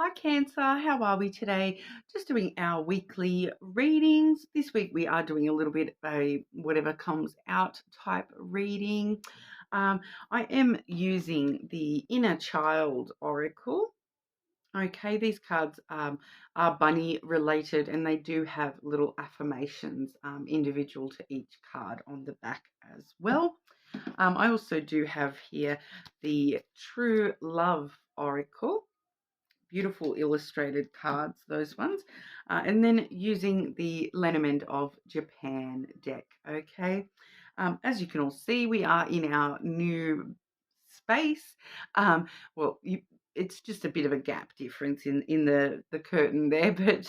Hi Cancer, how are we today? Just doing our weekly readings. This week we are doing a little bit of a whatever comes out type reading. Um, I am using the Inner Child Oracle. Okay, these cards are bunny related and they do have little affirmations individual to each card on the back as well. I also do have here the True Love Oracle. Beautiful illustrated cards, those ones. And then using the Lenormand of Japan deck, okay? As you can all see, we are in our new space. Well, it's just a bit of a gap difference in the curtain there, but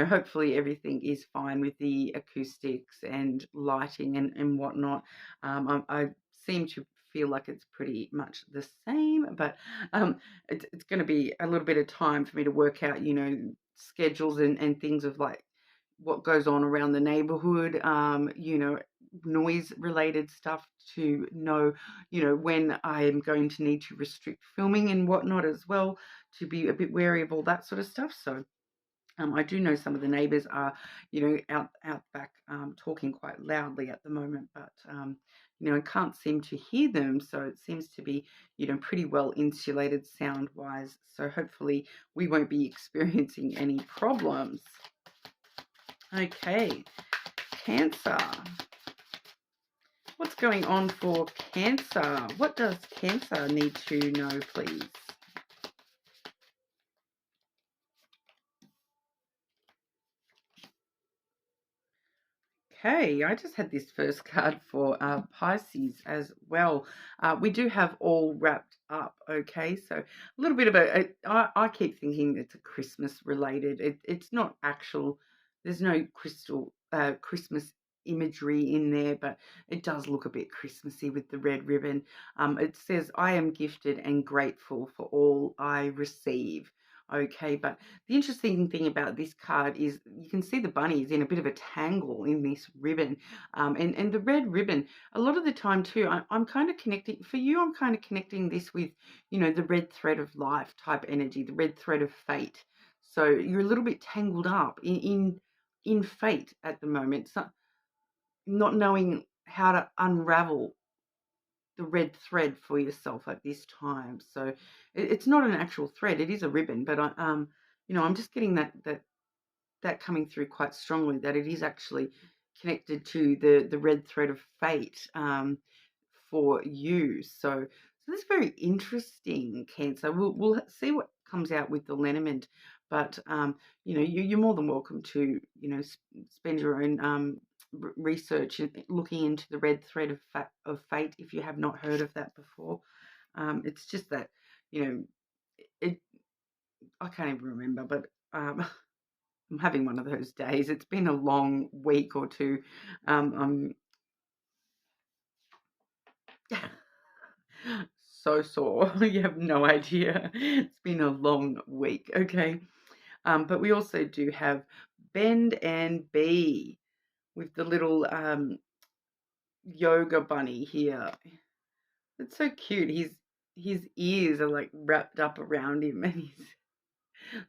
hopefully everything is fine with the acoustics and lighting and whatnot. I seem to feel like it's pretty much the same, but it's going to be a little bit of time for me to work out, schedules and things of like what goes on around the neighborhood, noise related stuff to know, when I am going to need to restrict filming and whatnot as well, to be a bit wary of all that sort of stuff. So I do know some of the neighbours are, out back talking quite loudly at the moment, but I can't seem to hear them, so it seems to be, pretty well insulated sound-wise. So hopefully we won't be experiencing any problems. Okay, Cancer. What's going on for Cancer? What does Cancer need to know, please? Okay, I just had this first card for Pisces as well. We do have all wrapped up, okay? So a little bit of I keep thinking it's a Christmas related. It's not actual, there's no Christmas imagery in there, but it does look a bit Christmassy with the red ribbon. It says, I am gifted and grateful for all I receive. Okay, but the interesting thing about this card is you can see the bunny is in a bit of a tangle in this ribbon. And the red ribbon, a lot of the time too, I'm kind of connecting, for you, I'm kind of connecting this with, the red thread of life type energy, the red thread of fate. So you're a little bit tangled up in fate at the moment, so not knowing how to unravel the red thread for yourself at this time. So it's not an actual thread; it is a ribbon. But I'm just getting that coming through quite strongly, that it is actually connected to the red thread of fate for you. So that's very interesting, Cancer. We'll see what comes out with the Lenormand, but you're more than welcome to spend your own research and looking into the red thread of fate if you have not heard of that before. It's just that it I can't even remember, but I'm having one of those days. It's been a long week or two. So sore. You have no idea. It's been a long week. Okay. But we also do have Bend and Bee with the little yoga bunny here. It's so cute. His ears are like wrapped up around him and his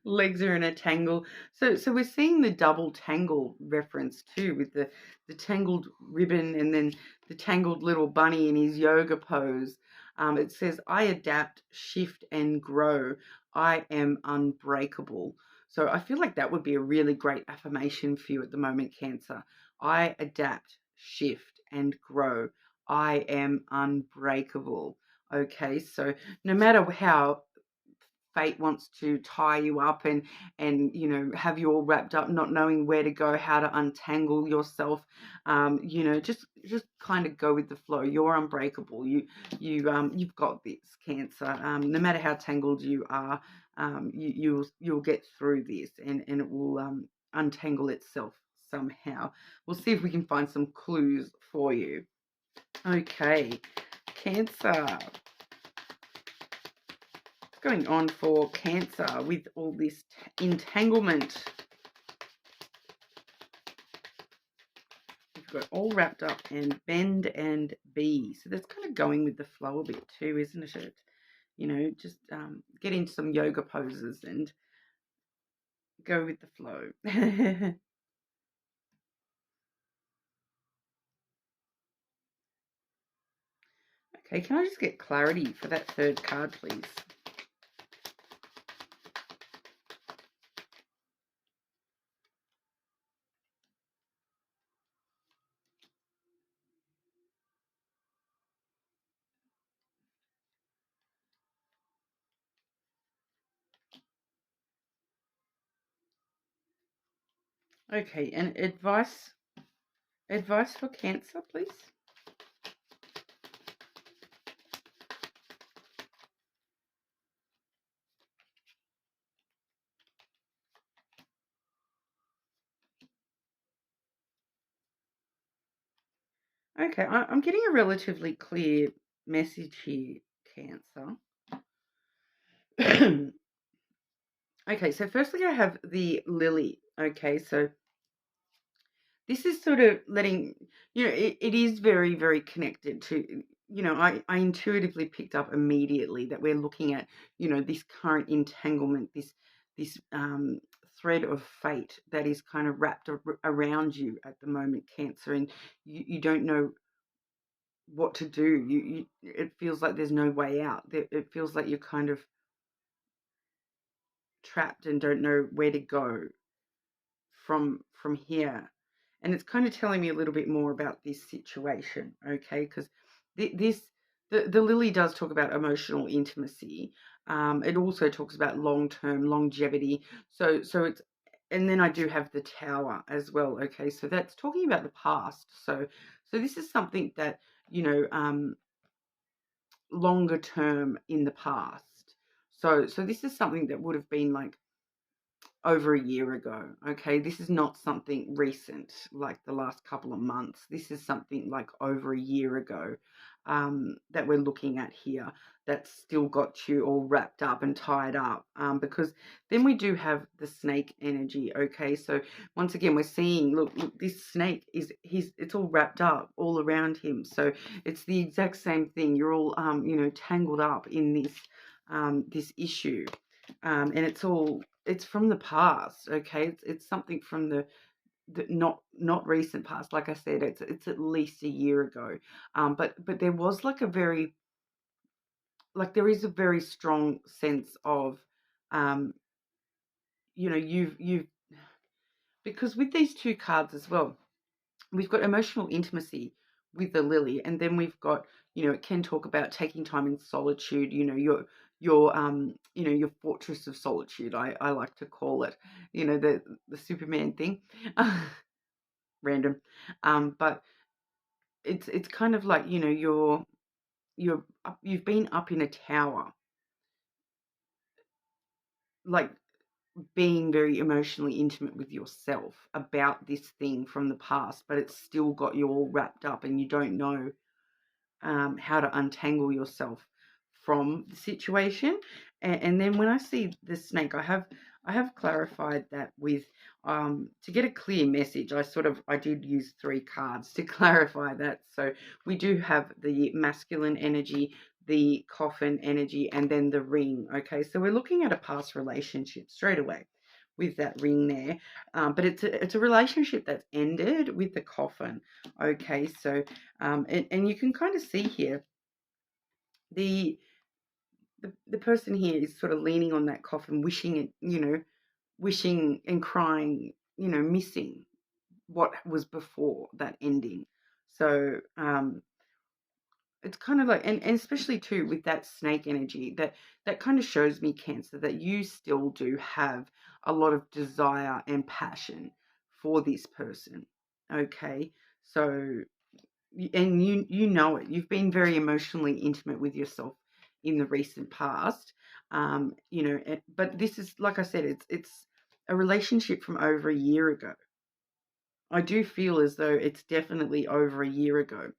legs are in a tangle. So we're seeing the double tangle reference too, with the tangled ribbon and then the tangled little bunny in his yoga pose. It says, I adapt, shift, and grow. I am unbreakable. So I feel like that would be a really great affirmation for you at the moment, Cancer. I adapt, shift, and grow. I am unbreakable. Okay, so no matter how fate wants to tie you up and have you all wrapped up, not knowing where to go, how to untangle yourself, just kind of go with the flow. You're unbreakable. You've got this, Cancer. No matter how tangled you are, you'll get through this, and it will untangle itself somehow. We'll see if we can find some clues for you. Okay, Cancer. Going on for Cancer with all this entanglement. We've got all wrapped up and Bend and Bee. So that's kind of going with the flow a bit too, isn't it? just get into some yoga poses and go with the flow. Okay, can I just get clarity for that third card, please? Okay, and advice for Cancer, please. Okay, I'm getting a relatively clear message here, Cancer. Okay, so firstly I have the lily. Okay, so this is sort of letting, it is very, very connected to, I intuitively picked up immediately that we're looking at, this current entanglement, this thread of fate that is kind of wrapped around you at the moment, Cancer, and you don't know what to do. It feels like there's no way out. It feels like you're kind of trapped and don't know where to go from here. And it's kind of telling me a little bit more about this situation, okay? Because this the lily does talk about emotional intimacy. It also talks about long-term longevity. So it's, and then I do have the tower as well. Okay, so that's talking about the past. So this is something that, longer term in the past. So this is something that would have been like over a year ago. Okay, this is not something recent like the last couple of months. This is something like over a year ago, that we're looking at here, that's still got you all wrapped up and tied up, because then we do have the snake energy. Okay, so once again we're seeing, look, this snake it's all wrapped up all around him, so it's the exact same thing. You're all tangled up in this issue, and it's from the past. Okay, it's something from the not recent past. Like I said, it's at least a year ago. But there was like there is a very strong sense of, um, you've because with these two cards as well, we've got emotional intimacy with the lily, and then we've got, it can talk about taking time in solitude, your fortress of solitude, I like to call it, the Superman thing. Random. But it's kind of like, you've been up in a tower, like being very emotionally intimate with yourself about this thing from the past, but it's still got you all wrapped up and you don't know, how to untangle yourself from the situation. And then when I see the snake, I have clarified that with, to get a clear message. I did use 3 cards to clarify that. So we do have the masculine energy, the coffin energy, and then the ring. Okay, so we're looking at a past relationship straight away with that ring there, but it's a relationship that's ended with the coffin. Okay, so, and you can kind of see here the, the person here is sort of leaning on that coffin, wishing it, wishing and crying, missing what was before that ending. So, it's kind of like, and especially too with that snake energy, that kind of shows me, Cancer, that you still do have a lot of desire and passion for this person. Okay, so, and you know it. You've been very emotionally intimate with yourself in the recent past. But this is, like I said, it's a relationship from over a year ago. I do feel as though it's definitely over a year ago.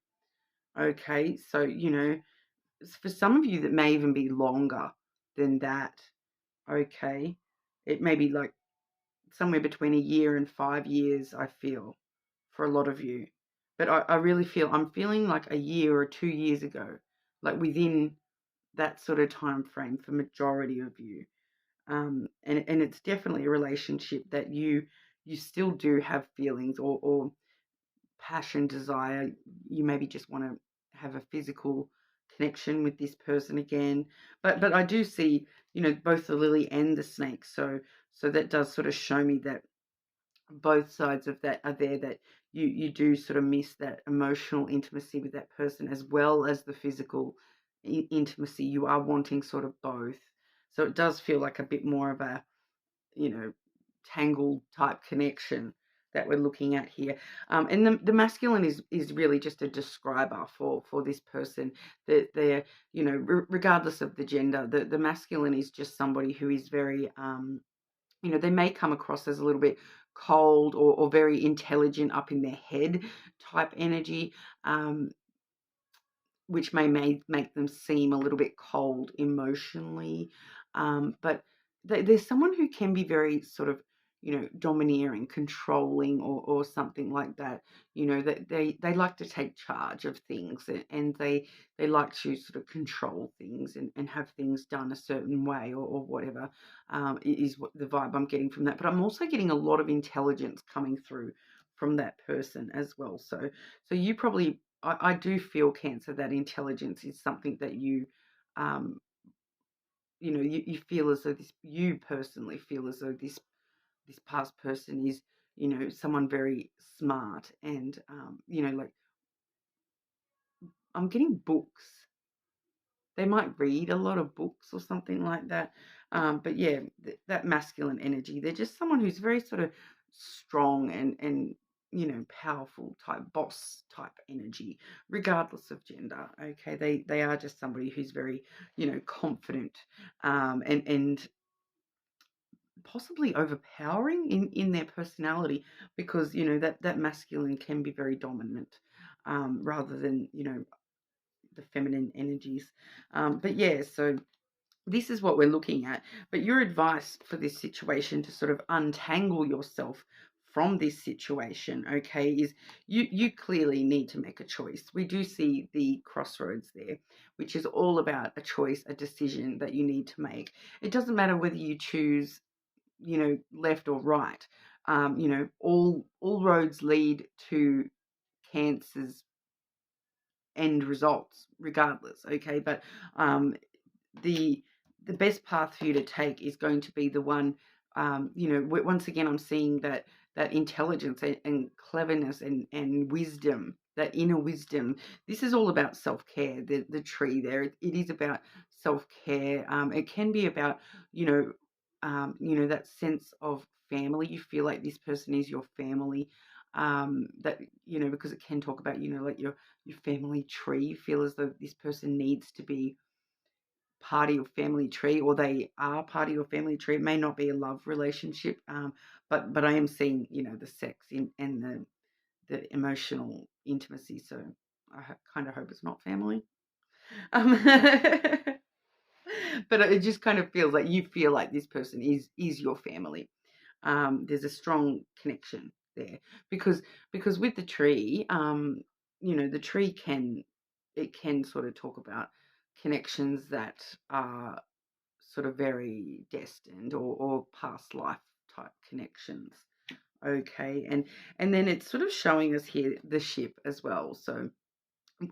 Okay, so, for some of you that may even be longer than that. Okay, it may be like somewhere between a year and 5 years, I feel, for a lot of you. But I really feel, I'm feeling like a year or 2 years ago, like within that sort of time frame for majority of you. And it's definitely a relationship that you still do have feelings or passion, desire. You maybe just want to have a physical connection with this person again. But I do see, both the lily and the snake. So that does sort of show me that both sides of that are there, that you do sort of miss that emotional intimacy with that person as well as the physical intimacy. You are wanting sort of both. So it does feel like a bit more of a, you know, tangled type connection that we're looking at here. And the masculine is really just a describer for this person. That they're, regardless of the gender, the masculine is just somebody who is very, they may come across as a little bit cold or very intelligent, up in their head type energy. Which may make them seem a little bit cold emotionally. But there's someone who can be very sort of, domineering, controlling, or something like that. That they like to take charge of things, and they like to sort of control things and have things done a certain way, or whatever, is what the vibe I'm getting from that. But I'm also getting a lot of intelligence coming through from that person as well. So you probably, I do feel, Cancer, that intelligence is something that um, you feel as though this, you personally feel as though this past person is, someone very smart and, like, I'm getting books. They might read a lot of books or something like that. But yeah, that masculine energy, they're just someone who's very sort of strong and powerful type, boss type energy, regardless of gender. Okay, they are just somebody who's very, confident, and possibly overpowering in their personality, because that masculine can be very dominant, rather than the feminine energies. But yeah, so this is what we're looking at. But your advice for this situation, to sort of untangle yourself from this situation, okay, is you clearly need to make a choice. We do see the crossroads there, which is all about a choice, a decision that you need to make. It doesn't matter whether you choose, left or right. All roads lead to Cancer's end results regardless, okay? But the the best path for you to take is going to be the one, once again, I'm seeing that intelligence and cleverness and wisdom, that inner wisdom. This is all about self-care. The tree there, it is about self-care. It can be about, that sense of family. You feel like this person is your family. That, because it can talk about, like your family tree. You feel as though this person needs to be part of your family tree, or they are part of your family tree. It may not be a love relationship, but I am seeing, the sex and the emotional intimacy. So I kind of hope it's not family. Um, but it just kind of feels like you feel like this person is your family. There's a strong connection there, because with the tree, the tree can sort of talk about connections that are sort of very destined, or past life type connections. Okay, and then it's sort of showing us here the ship as well. So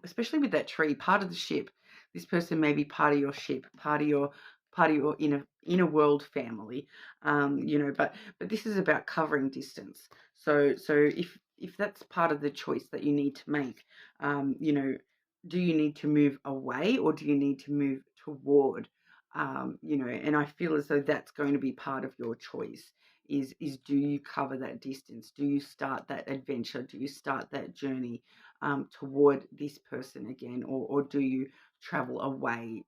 especially with that tree, part of the ship, this person may be part of your ship, part of your inner world family. But this is about covering distance. So if that's part of the choice that you need to make, do you need to move away, or do you need to move toward? And I feel as though that's going to be part of your choice. Is do you cover that distance? Do you start that adventure? Do you start that journey toward this person again, or do you travel away?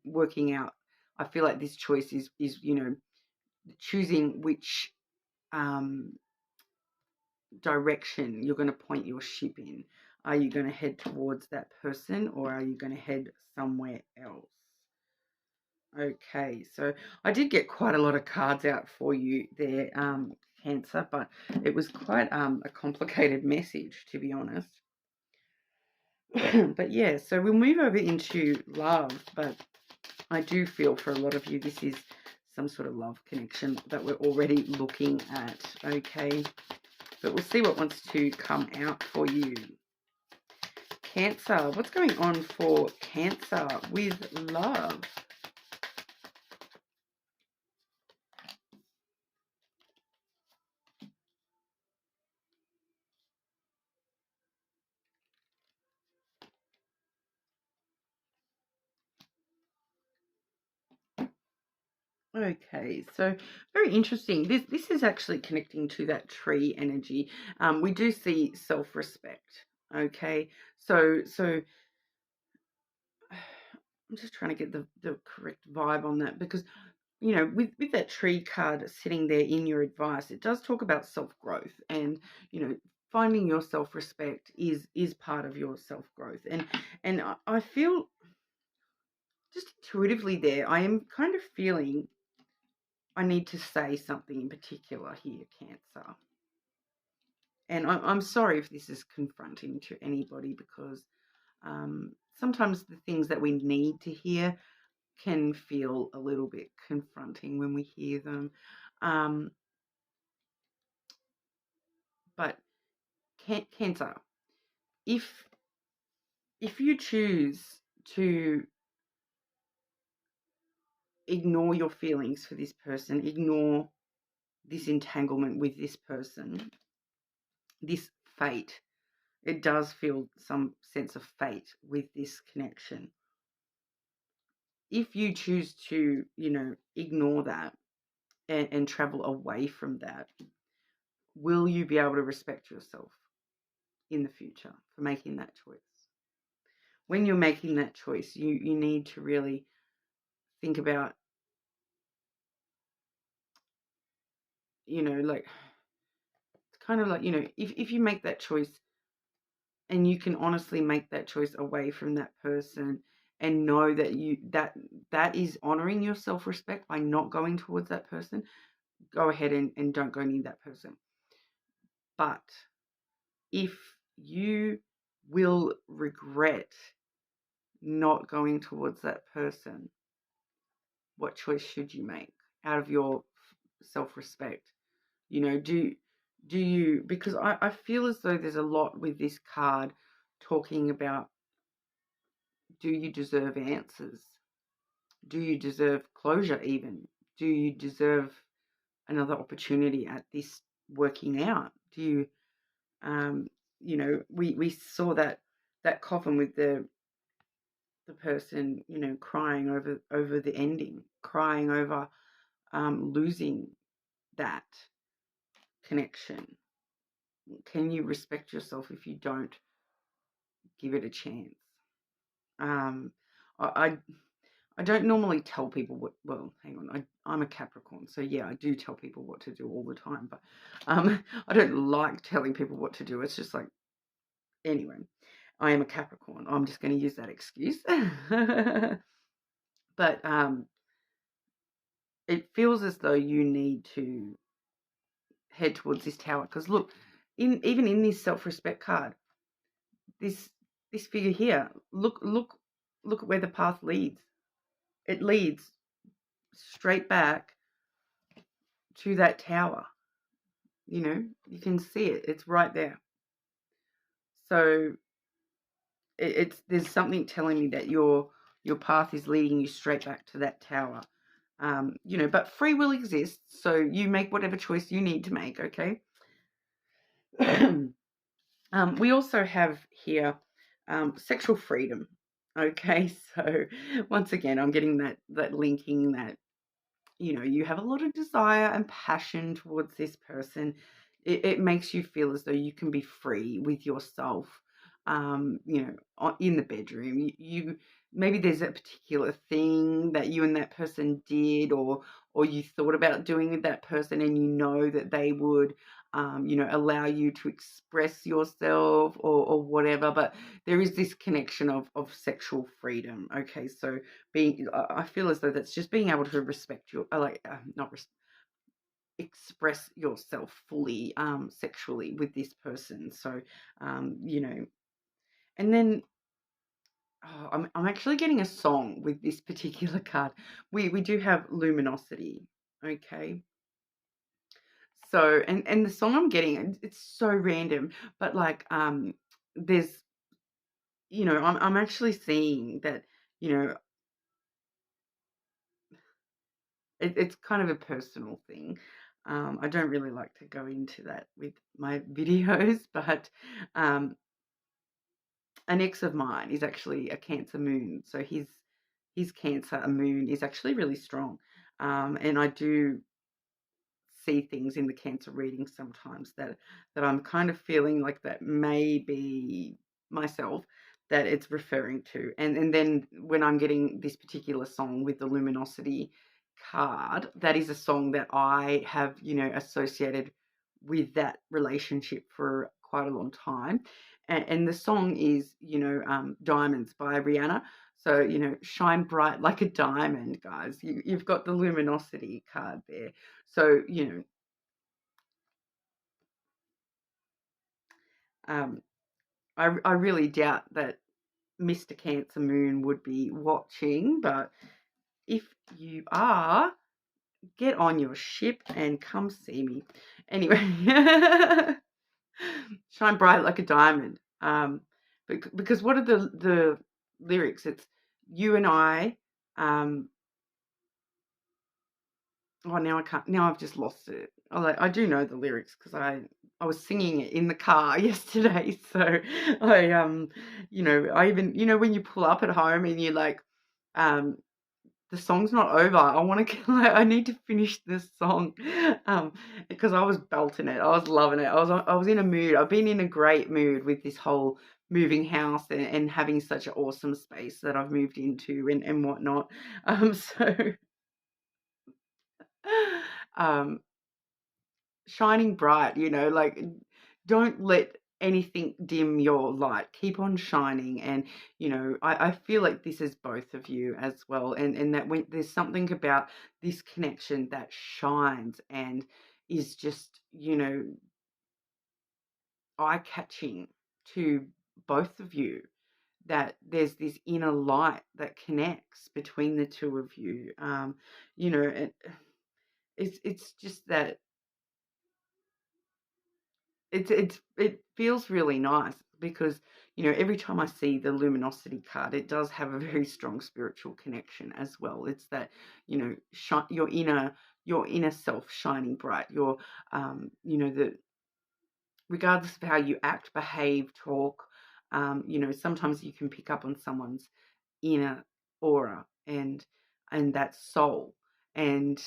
Working out. I feel like this choice is choosing which um, direction you're going to point your ship in. Are you going to head towards that person, or are you going to head somewhere else? Okay, so I did get quite a lot of cards out for you there, Cancer, but it was quite a complicated message, to be honest. But yeah, so we'll move over into love. But I do feel for a lot of you, this is some sort of love connection that we're already looking at, okay? But we'll see what wants to come out for you. Cancer, what's going on for Cancer with love? Okay, so very interesting. This is actually connecting to that tree energy. We do see self-respect. Okay, so I'm just trying to get the correct vibe on that, because with that tree card sitting there in your advice, it does talk about self-growth, and finding your self-respect is part of your self-growth, and I feel just intuitively there, I am kind of feeling I need to say something in particular here, Cancer. And I'm sorry if this is confronting to anybody, because sometimes the things that we need to hear can feel a little bit confronting when we hear them. Um, but Cancer, if you choose to ignore your feelings for this person, ignore this entanglement with this person, this fate, it does feel some sense of fate with this connection. If you choose to, ignore that and travel away from that, will you be able to respect yourself in the future for making that choice? When you're making that choice, you need to really think about, like, it's kind of like, if you make that choice and you can honestly make that choice away from that person, and know that that is honoring your self-respect by not going towards that person, go ahead and don't go near that person. But if you will regret not going towards that person, what choice should you make out of your self-respect? Do you, because I feel as though there's a lot with this card talking about, do you deserve answers? Do you deserve closure even? Do you deserve another opportunity at this working out? Do you, we saw that coffin with the person, crying over the ending, crying over losing that connection. Can you respect yourself if you don't give it a chance? Um, I I don't normally tell people what. Well, hang on, I'm a Capricorn, so yeah, I do tell people what to do all the time. But I don't like telling people what to do. It's just like, anyway, I am a Capricorn. I'm just going to use that excuse. But it feels as though you need to head towards this tower, because look, even in this self-respect card, this figure here, look at where the path leads. It leads straight back to that tower. You can see it. It's right there. So it's there's something telling me that your path is leading you straight back to that tower. But free will exists, so you make whatever choice you need to make. Okay. We also have here sexual freedom. Okay, so once again, I'm getting that linking that you have a lot of desire and passion towards this person. It makes you feel as though you can be free with yourself. In the bedroom, you maybe there's a particular thing that you and that person did, or you thought about doing with that person, and that they would allow you to express yourself, or whatever. But there is this connection of sexual freedom. Okay, so I feel as though that's just being able to respect your, not express yourself fully, sexually with this person. So, and then Oh, I'm actually getting a song with this particular card. We do have luminosity, okay? So and the song I'm getting, it's so random, but like there's I'm actually seeing that, you know, it's kind of a personal thing. I don't really like to go into that with my videos, but um, an ex of mine is actually a Cancer moon, so his Cancer moon is actually really strong, and I do see things in the Cancer reading sometimes that I'm kind of feeling like that may be myself that it's referring to. And then when I'm getting this particular song with the luminosity card, that is a song that I have, associated with that relationship for quite a long time. And the song is, Diamonds by Rihanna. So, shine bright like a diamond, guys. You've got the luminosity card there. So, um, I really doubt that Mr. Cancer Moon would be watching, but if you are, get on your ship and come see me. Anyway, shine bright like a diamond. Because what are the lyrics? It's you and I. Oh, now I can't. Now I've just lost it. I do know the lyrics because I was singing it in the car yesterday. So I even when you pull up at home and you're like, um, the song's not over. I want to I need to finish this song, because I was belting it. I was loving it. I was in a mood. I've been in a great mood with this whole moving house and having such an awesome space that I've moved into and whatnot. So. Um, shining bright, like don't let anything dim your light. Keep on shining. And, I feel like this is both of you as well. And that when there's something about this connection that shines and is just, eye catching to both of you, that there's this inner light that connects between the two of you. It, it's just that it feels really nice because every time I see the luminosity card, it does have a very strong spiritual connection as well. It's that your inner self shining bright. The regardless of how you act, behave, talk, sometimes you can pick up on someone's inner aura and that soul, and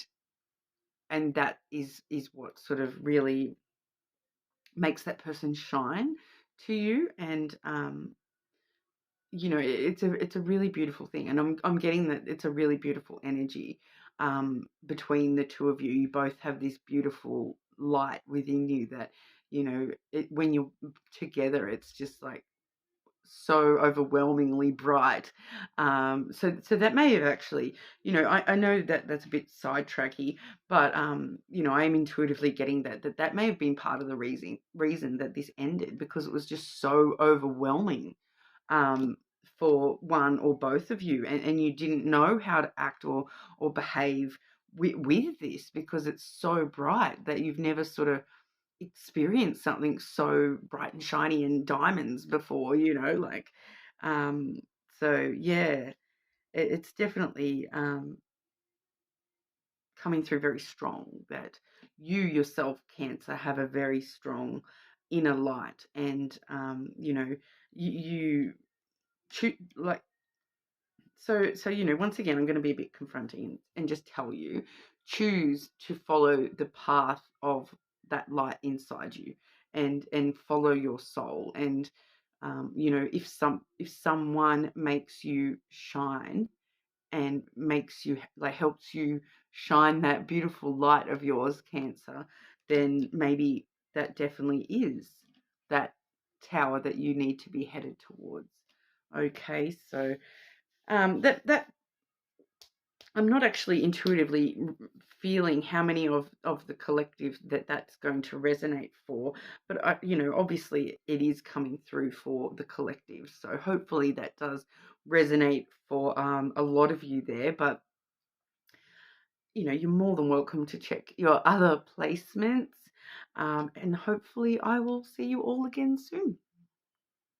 that is what sort of really makes that person shine to you. And it's a really beautiful thing, and I'm getting that it's a really beautiful energy between the two of you. You both have this beautiful light within you that when you're together, it's just like so overwhelmingly bright. So that may have actually, I know that that's a bit sidetracky, but I am intuitively getting that may have been part of the reason that this ended, because it was just so overwhelming um, for one or both of you, and you didn't know how to act or behave with this because it's so bright that you've never sort of experienced something so bright and shiny and diamonds before, like, um, so yeah, it's definitely coming through very strong that you yourself, Cancer, have a very strong inner light, and you choose like. So once again, I'm going to be a bit confronting and just tell you, choose to follow the path of that light inside you, and follow your soul. And if someone makes you shine and makes you like helps you shine that beautiful light of yours, Cancer, then maybe that definitely is that tower that you need to be headed towards. Okay, so that I'm not actually intuitively feeling how many of the collective that's going to resonate for, but obviously it is coming through for the collective. So hopefully that does resonate for a lot of you there, but you're more than welcome to check your other placements. And hopefully I will see you all again soon.